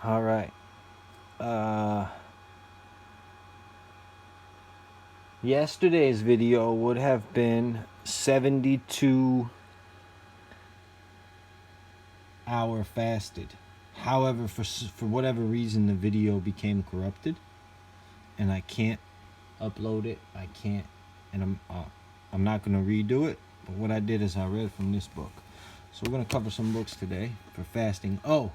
All right. Uh, Yesterday's video would have been 72-hour fasted. However, for whatever reason, the video became corrupted, and I can't upload it. I can't, and I'm not gonna redo it. But what I did is I read from this book. So we're gonna cover some books today for fasting. Oh,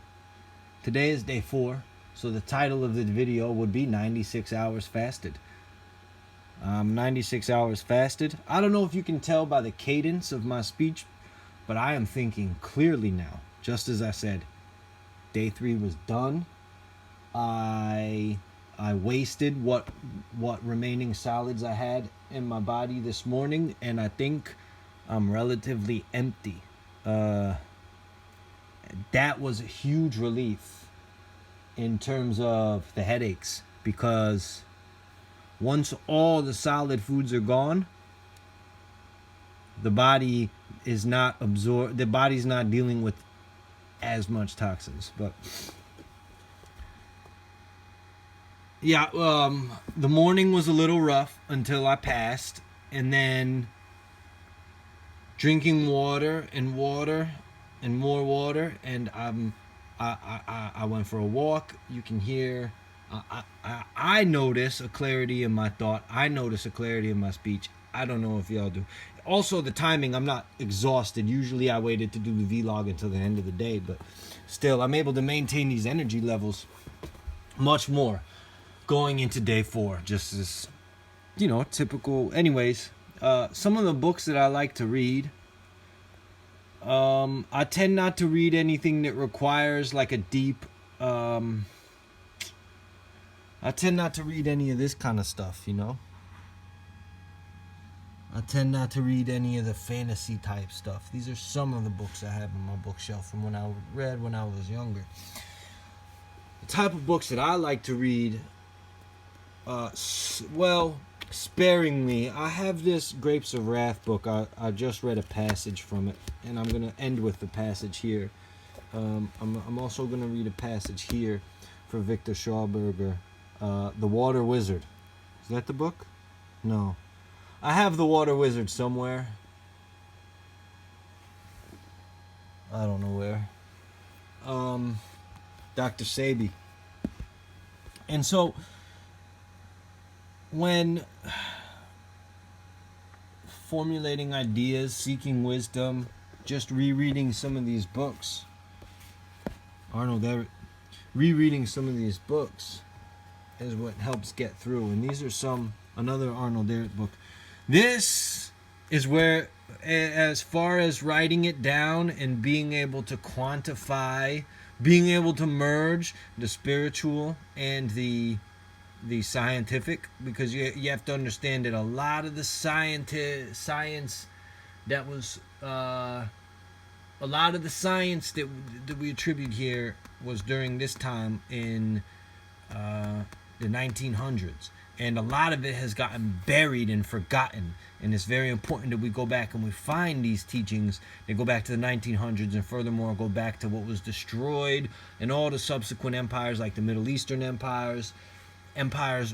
today is day 4, so the title of the video would be 96 hours fasted. 96 hours fasted. I don't know if you can tell by the cadence of my speech, but I am thinking clearly now. Just as I said, day 3 was done. I wasted what remaining solids I had in my body this morning, and I think I'm relatively empty. That was a huge relief in terms of the headaches, because once all the solid foods are gone, the body is not the body's not dealing with as much toxins. But yeah, the morning was a little rough until I passed, and then drinking water and more water, and I went for a walk. You can hear I notice a clarity in my thought. I notice a clarity in my speech. I don't know if y'all do. Also, the timing, I'm not exhausted. Usually I waited to do the vlog until the end of the day, but still, I'm able to maintain these energy levels much more going into day 4. Just as, typical. Anyways, some of the books that I like to read, I tend not to read anything that requires like a deep, I tend not to read any of this kind of stuff, I tend not to read any of the fantasy type stuff. These are some of the books I have on my bookshelf from when I read when I was younger. The type of books that I like to read, sparingly. I have this Grapes of Wrath book. I just read a passage from it, and I'm going to end with the passage here. I'm also going to read a passage here for Victor Schauberger. The Water Wizard. Is that the book? No. I have The Water Wizard somewhere. I don't know where. Dr. Sebi. And so, when formulating ideas, seeking wisdom, just rereading some of these books, rereading some of these books is what helps get through. And these are another Arnold Ehret book. This is where, as far as writing it down and being able to quantify, being able to merge the spiritual and the scientific, because you have to understand that a lot of the science that was a lot of the science that we attribute here was during this time in the 1900s, and a lot of it has gotten buried and forgotten. And it's very important that we go back and we find these teachings that go back to the 1900s, and furthermore go back to what was destroyed and all the subsequent empires, like the Middle Eastern empires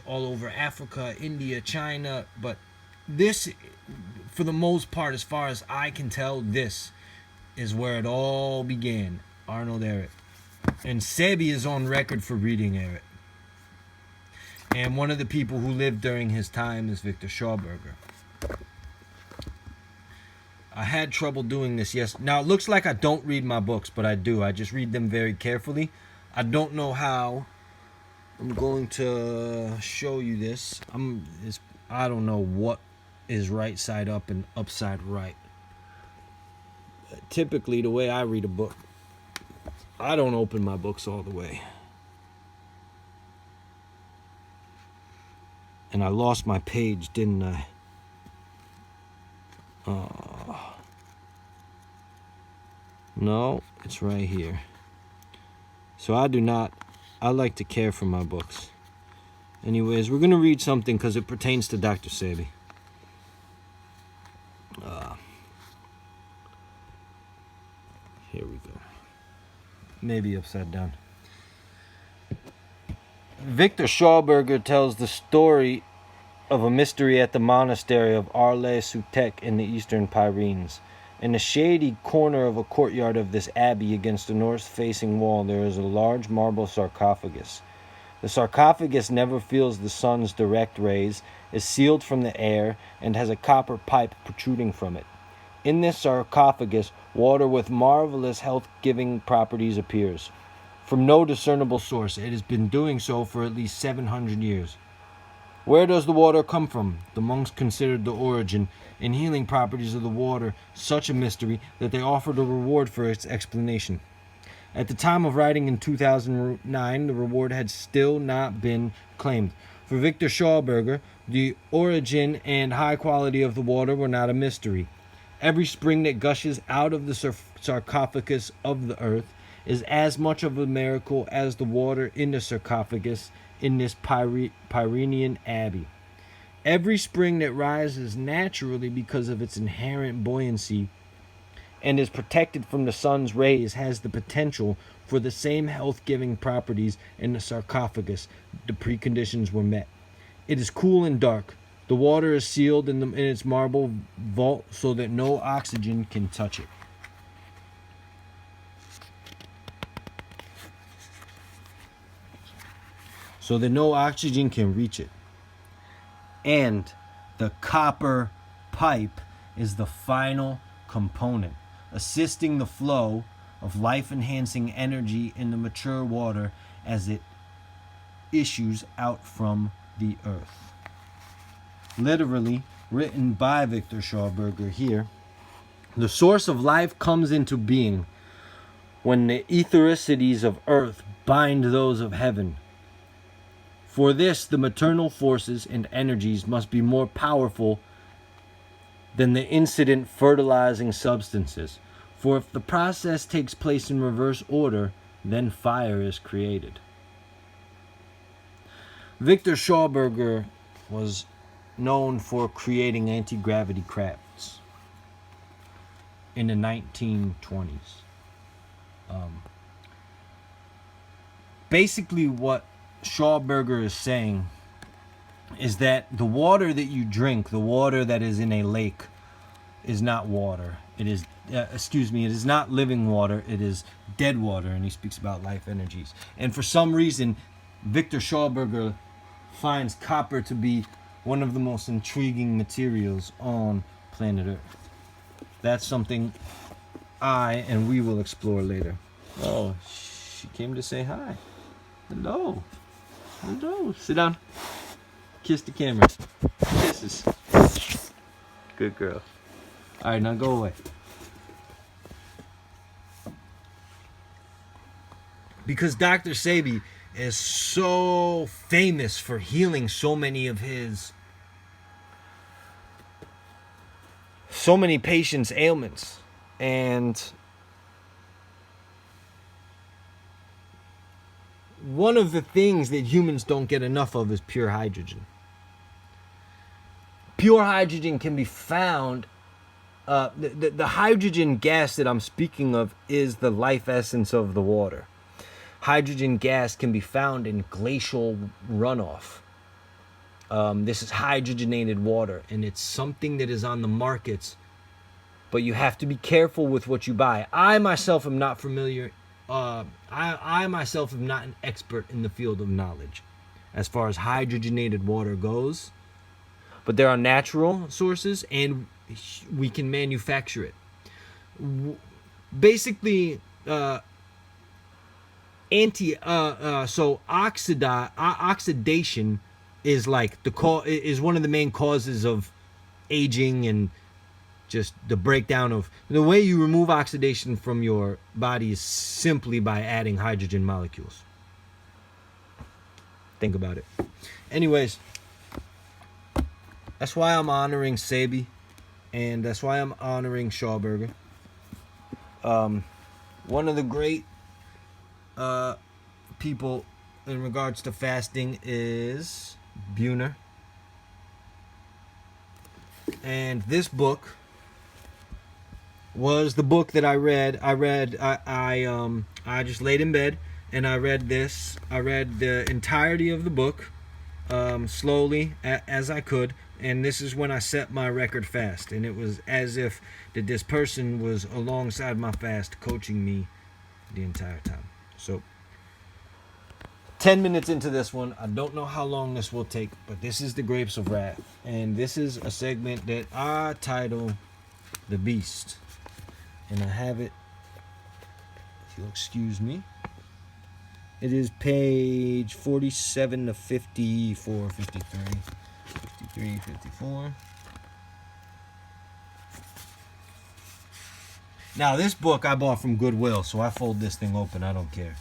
all over Africa, India, China. But this, for the most part, as far as I can tell, this is where it all began. Arnold Ehret. And Sebi is on record for reading Ehret. And one of the people who lived during his time is Victor Schauberger. I had trouble doing this. Yes. Now, it looks like I don't read my books, but I do. I just read them very carefully. I don't know how. I'm going to show you this. I don't know what is right side up and upside right. Typically, the way I read a book, I don't open my books all the way. And I lost my page, didn't I? No, it's right here. So I like to care for my books. Anyways, we're going to read something because it pertains to Dr. Sebi. Here we go. Maybe upside down. Victor Schauberger tells the story of a mystery at the monastery of Arles-Sutek in the eastern Pyrenees. In a shady corner of a courtyard of this abbey against the north-facing wall there is a large marble sarcophagus. The sarcophagus never feels the sun's direct rays, is sealed from the air, and has a copper pipe protruding from it. In this sarcophagus, water with marvelous health-giving properties appears. From no discernible source, it has been doing so for at least 700 years. Where does the water come from? The monks considered the origin and healing properties of the water such a mystery that they offered a reward for its explanation. At the time of writing in 2009, the reward had still not been claimed. For Victor Schauberger, the origin and high quality of the water were not a mystery. Every spring that gushes out of the sarcophagus of the earth is as much of a miracle as the water in the sarcophagus in this Pyrenean abbey. Every spring that rises naturally because of its inherent buoyancy and is protected from the sun's rays has the potential for the same health-giving properties in the sarcophagus. The preconditions were met. It is cool and dark. The water is sealed in its marble vault so that no oxygen can touch it. So that no oxygen can reach it. And the copper pipe is the final component, assisting the flow of life-enhancing energy in the mature water as it issues out from the earth. Literally, written by Victor Schauberger here, the source of life comes into being when the ethericities of earth bind those of heaven. For this, the maternal forces and energies must be more powerful than the incident fertilizing substances. For if the process takes place in reverse order, then fire is created. Victor Schauberger was known for creating anti-gravity crafts in the 1920s. Basically what Schauberger is saying is that the water that you drink, the water that is in a lake, is not water. It is, it is not living water. It is dead water, and he speaks about life energies. And for some reason, Victor Schauberger finds copper to be one of the most intriguing materials on planet Earth. That's something I and we will explore later. Oh, she came to say hi. Hello. Hello. Sit down. Kiss the camera. Kisses. Good girl. All right, now go away. Because Dr. Sebi is so famous for healing so many patients' ailments. And one of the things that humans don't get enough of is pure hydrogen. Pure hydrogen can be found. The hydrogen gas that I'm speaking of is the life essence of the water. Hydrogen gas can be found in glacial runoff. This is hydrogenated water, and it's something that is on the markets, but you have to be careful with what you buy. I myself am not familiar. I myself am not an expert in the field of knowledge as far as hydrogenated water goes, but there are natural sources, and we can manufacture it. Basically, oxidation is like is one of the main causes of aging and just the breakdown of the way you remove oxidation from your body is simply by adding hydrogen molecules. Think about it. Anyways, that's why I'm honoring Sebi, and that's why I'm honoring Schauberger. One of the great people in regards to fasting is Buhner. And this book was the book that I read. I just laid in bed and I read this. I read the entirety of the book slowly as I could, and this is when I set my record fast, and it was as if that this person was alongside my fast coaching me the entire time. So 10 minutes into this one. I don't know how long this will take, but this is the Grapes of Wrath, and this is a segment that I title The Beast, and I have it, if you'll excuse me. It is page 47 to 54, 53, 53, 54. Now, this book I bought from Goodwill, so I fold this thing open. I don't care.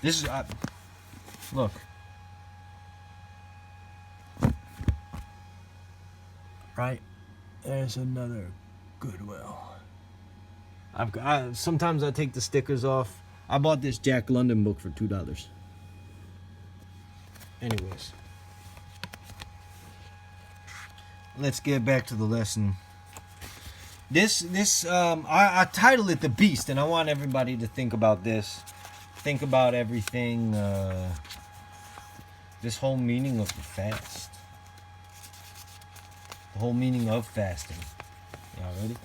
This is... look. Right? There's another Goodwill. Sometimes I take the stickers off. I bought this Jack London book for $2. Anyways. Let's get back to the lesson. I titled it The Beast, and I want everybody to think about this. Think about everything, this whole meaning of the fast. The whole meaning of fasting. Y'all ready?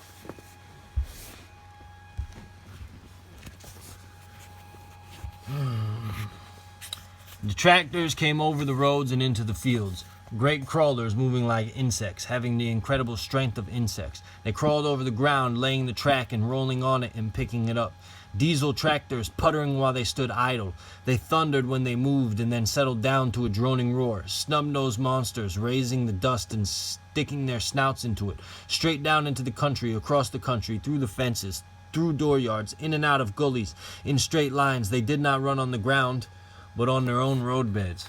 The tractors came over the roads and into the fields. Great crawlers moving like insects, having the incredible strength of insects. They crawled over the ground, laying the track and rolling on it and picking it up. Diesel tractors puttering while they stood idle. They thundered when they moved and then settled down to a droning roar. Snub-nosed monsters raising the dust and sticking their snouts into it. Straight down into the country, across the country, through the fences, through dooryards, in and out of gullies, in straight lines. They did not run on the ground, but on their own roadbeds.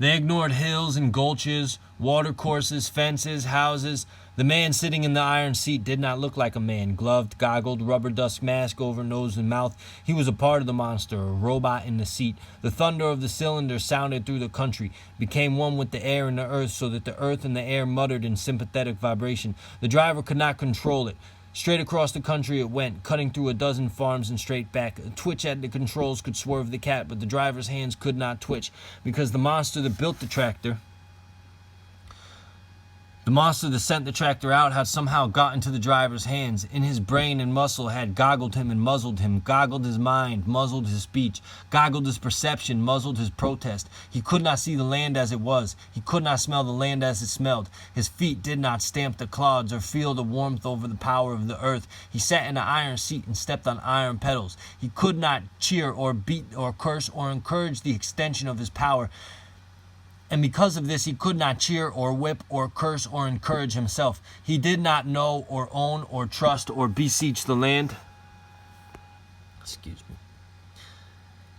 They ignored hills and gulches, watercourses, fences, houses. The man sitting in the iron seat did not look like a man, gloved, goggled, rubber dust mask over nose and mouth. He was a part of the monster, a robot in the seat. The thunder of the cylinder sounded through the country, became one with the air and the earth, so that the earth and the air muttered in sympathetic vibration. The driver could not control it. Straight across the country it went, cutting through a dozen farms and straight back. A twitch at the controls could swerve the cat, but the driver's hands could not twitch, because the monster that built the tractor, the monster that sent the tractor out, had somehow got into the driver's hands. In his brain and muscle had goggled him and muzzled him, goggled his mind, muzzled his speech, goggled his perception, muzzled his protest. He could not see the land as it was. He could not smell the land as it smelled. His feet did not stamp the clods or feel the warmth over the power of the earth. He sat in an iron seat and stepped on iron pedals. He could not cheer or beat or curse or encourage the extension of his power. And because of this, he could not cheer or whip or curse or encourage himself. He did not know or own or trust or beseech the land. Excuse me.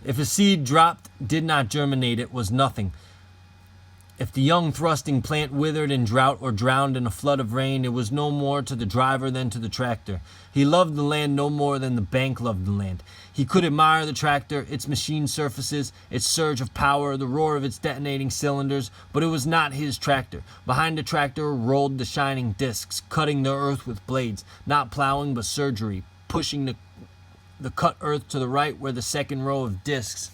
If a seed dropped, did not germinate, it was nothing. If the young thrusting plant withered in drought or drowned in a flood of rain, it was no more to the driver than to the tractor. He loved the land no more than the bank loved the land. He could admire the tractor, its machine surfaces, its surge of power, the roar of its detonating cylinders, but it was not his tractor. Behind the tractor rolled the shining discs, cutting the earth with blades, not plowing but surgery, pushing the cut earth to the right where the second row of discs,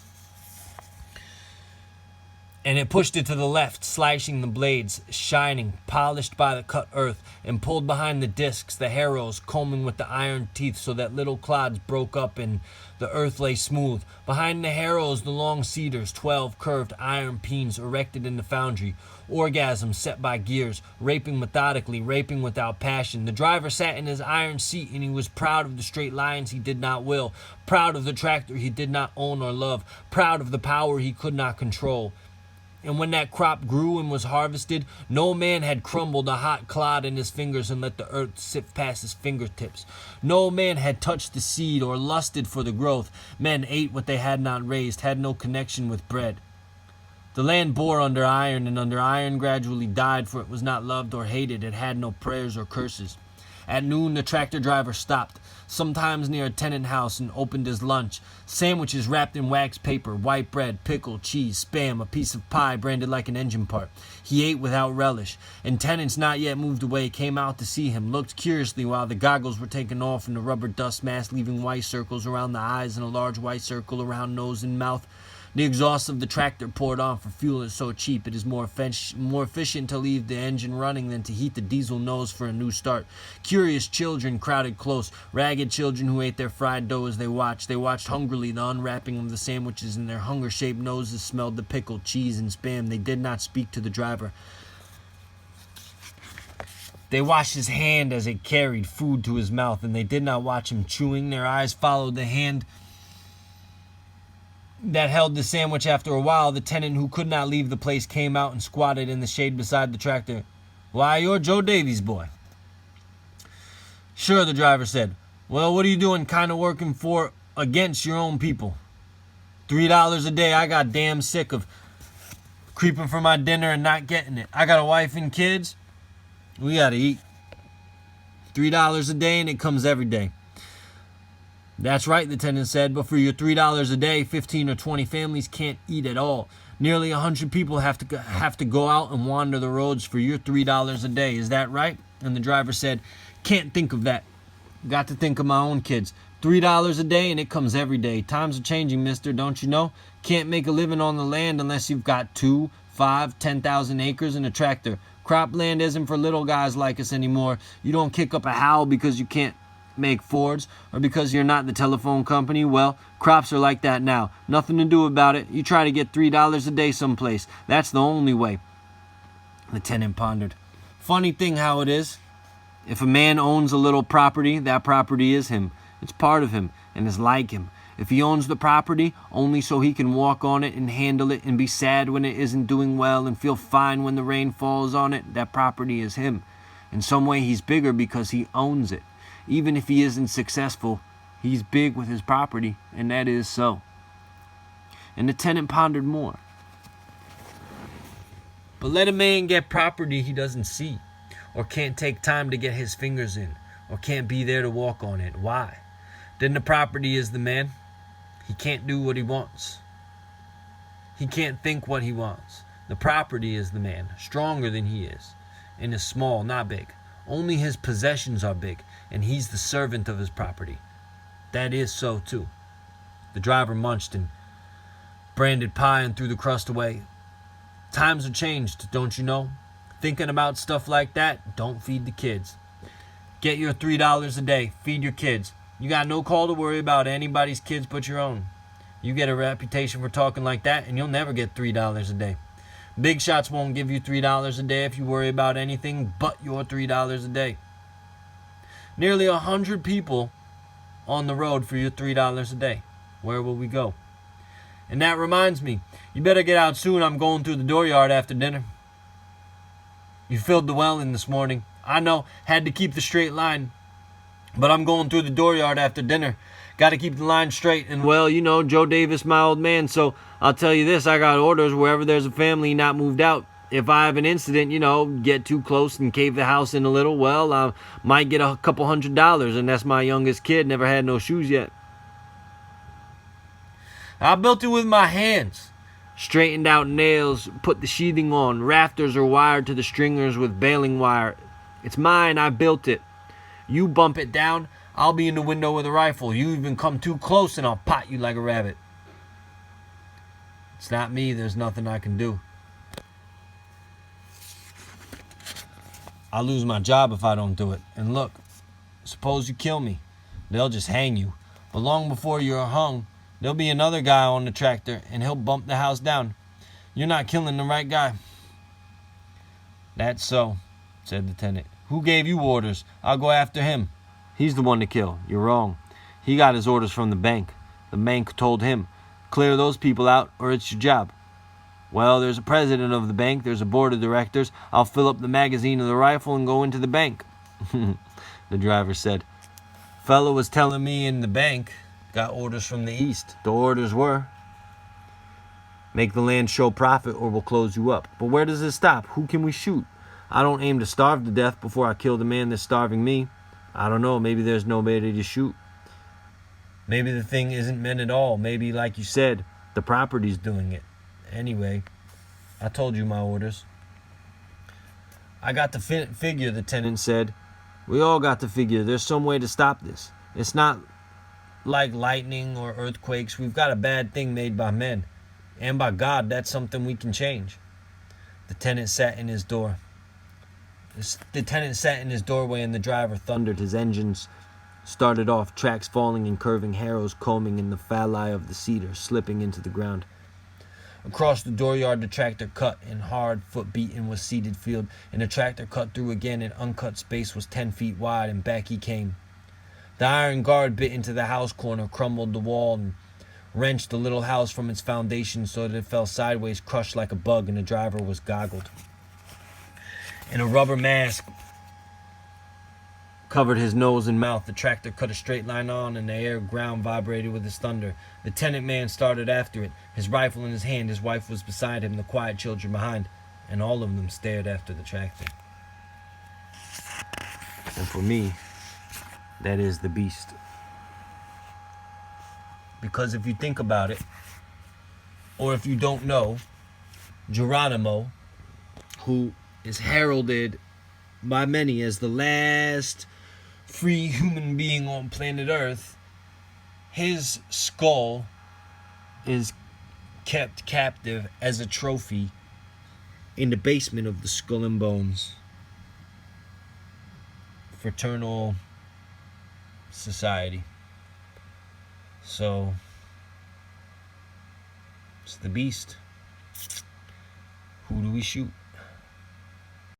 and it pushed it to the left, slashing the blades, shining, polished by the cut earth, and pulled behind the discs, the harrows, combing with the iron teeth so that little clods broke up and the earth lay smooth. Behind the harrows, the long cedars, 12 curved iron peens erected in the foundry, orgasms set by gears, raping methodically, raping without passion. The driver sat in his iron seat, and he was proud of the straight lines he did not will, proud of the tractor he did not own or love, proud of the power he could not control. And when that crop grew and was harvested, no man had crumbled a hot clod in his fingers and let the earth sift past his fingertips. No man had touched the seed or lusted for the growth. Men ate what they had not raised, had no connection with bread. The land bore under iron, and under iron gradually died, for it was not loved or hated. It had no prayers or curses. At noon, the tractor driver stopped sometimes near a tenant house, and opened his lunch. Sandwiches wrapped in wax paper, white bread, pickle, cheese, Spam, a piece of pie branded like an engine part. He ate without relish, and tenants not yet moved away came out to see him, looked curiously while the goggles were taken off and the rubber dust mask leaving white circles around the eyes and a large white circle around nose and mouth. The exhaust of the tractor poured on, for fuel is so cheap it is more efficient to leave the engine running than to heat the diesel nose for a new start. Curious children crowded close, ragged children who ate their fried dough as they watched. They watched hungrily the unwrapping of the sandwiches, and their hunger-shaped noses smelled the pickle, cheese, and Spam. They did not speak to the driver. They watched his hand as it carried food to his mouth, and they did not watch him chewing. Their eyes followed the hand that held the sandwich. After a while, the tenant who could not leave the place came out and squatted in the shade beside the tractor. "Why, you're Joe Davies' boy." "Sure," the driver said. "Well, what are you doing kind of working for against your own people?" $3 a day. I got damn sick of creeping for my dinner and not getting it. I got a wife and kids. We got to eat. $3 a day, and it comes every day." "That's right," the tenant said, "but for your $3 a day, 15 or 20 families can't eat at all. Nearly 100 people have to go out and wander the roads for your $3 a day. Is that right?" And the driver said, "Can't think of that. Got to think of my own kids. $3 a day, and it comes every day. Times are changing, mister, don't you know? Can't make a living on the land unless you've got 2, 5, 10,000 acres and a tractor. Cropland isn't for little guys like us anymore. You don't kick up a howl because you can't make Fords or because you're not the telephone company. Well, crops are like that now. Nothing to do about it. You try to get $3 a day someplace. That's the only way." The tenant pondered. "Funny thing how it is. If a man owns a little property, that property is him. It's part of him and is like him. If he owns the property only so he can walk on it and handle it and be sad when it isn't doing well and feel fine when the rain falls on it, that property is him. In some way he's bigger because he owns it. Even if he isn't successful, he's big with his property, and that is so." And the tenant pondered more. "But let a man get property he doesn't see, or can't take time to get his fingers in, or can't be there to walk on it. Why? Then the property is the man. He can't do what he wants. He can't think what he wants. The property is the man, stronger than he is, and is small, not big. Only his possessions are big, and he's the servant of his property. That is so, too." The driver munched and branded pie and threw the crust away. "Times are changed, don't you know? Thinking about stuff like that, don't feed the kids. Get your $3 a day, feed your kids. You got no call to worry about anybody's kids but your own. You get a reputation for talking like that, and you'll never get $3 a day. Big shots won't give you $3 a day if you worry about anything but your $3 a day. Nearly 100 people on the road for your $3 a day. Where will we go? And that reminds me, you better get out soon. I'm going through the dooryard after dinner. You filled the well in this morning. I know, had to keep the straight line. But I'm going through the dooryard after dinner. Got to keep the line straight. And, well, you know, Joe Davis, my old man, so I'll tell you this. I got orders wherever there's a family not moved out. If I have an incident, you know, get too close and cave the house in a little, well, I might get a couple $100, and that's my youngest kid. Never had no shoes yet. I built it with my hands. Straightened out nails, put the sheathing on. Rafters are wired to the stringers with baling wire. It's mine. I built it. You bump it down, I'll be in the window with a rifle. You even come too close and I'll pot you like a rabbit. It's not me. There's nothing I can do. I'll lose my job if I don't do it. And look, suppose you kill me. They'll just hang you. But long before you're hung, there'll be another guy on the tractor and he'll bump the house down. You're not killing the right guy." "That's so," said the tenant. "Who gave you orders? I'll go after him." "He's the one to kill." "You're wrong. He got his orders from the bank. The bank told him, clear those people out or it's your job." "Well, there's a president of the bank. There's a board of directors. I'll fill up the magazine of the rifle and go into the bank." The driver said, "Fellow was telling me in the bank got orders from the east. The orders were, make the land show profit or we'll close you up. But where does it stop? Who can we shoot? I don't aim to starve to death before I kill the man that's starving me. I don't know. Maybe there's nobody to shoot. Maybe the thing isn't meant at all. Maybe, like you said, the property's doing it. Anyway, I told you my orders. I got to figure, the tenant said. We all got to figure. There's some way to stop this. It's not like lightning or earthquakes. We've got a bad thing made by men. And by God, that's something we can change. The tenant sat in his doorway and the driver thundered. His engines started off, tracks falling and curving, harrows combing in the phalli of the cedar, slipping into the ground. Across the dooryard, the tractor cut, and hard, foot-beaten was seeded field, and the tractor cut through again, and uncut space was 10 feet wide, and back he came. The iron guard bit into the house corner, crumbled the wall, and wrenched the little house from its foundation so that it fell sideways, crushed like a bug, and the driver was goggled. And a rubber mask covered his nose and mouth. The tractor cut a straight line on, and the air ground vibrated with his thunder. The tenant man started after it, his rifle in his hand. His wife was beside him, the quiet children behind, and all of them stared after the tractor. And for me, that is the beast. Because if you think about it, or if you don't know, Geronimo, who is heralded by many as the last free human being on planet Earth, his skull is kept captive as a trophy in the basement of the Skull and Bones Fraternal Society. So, it's the beast. Who do we shoot?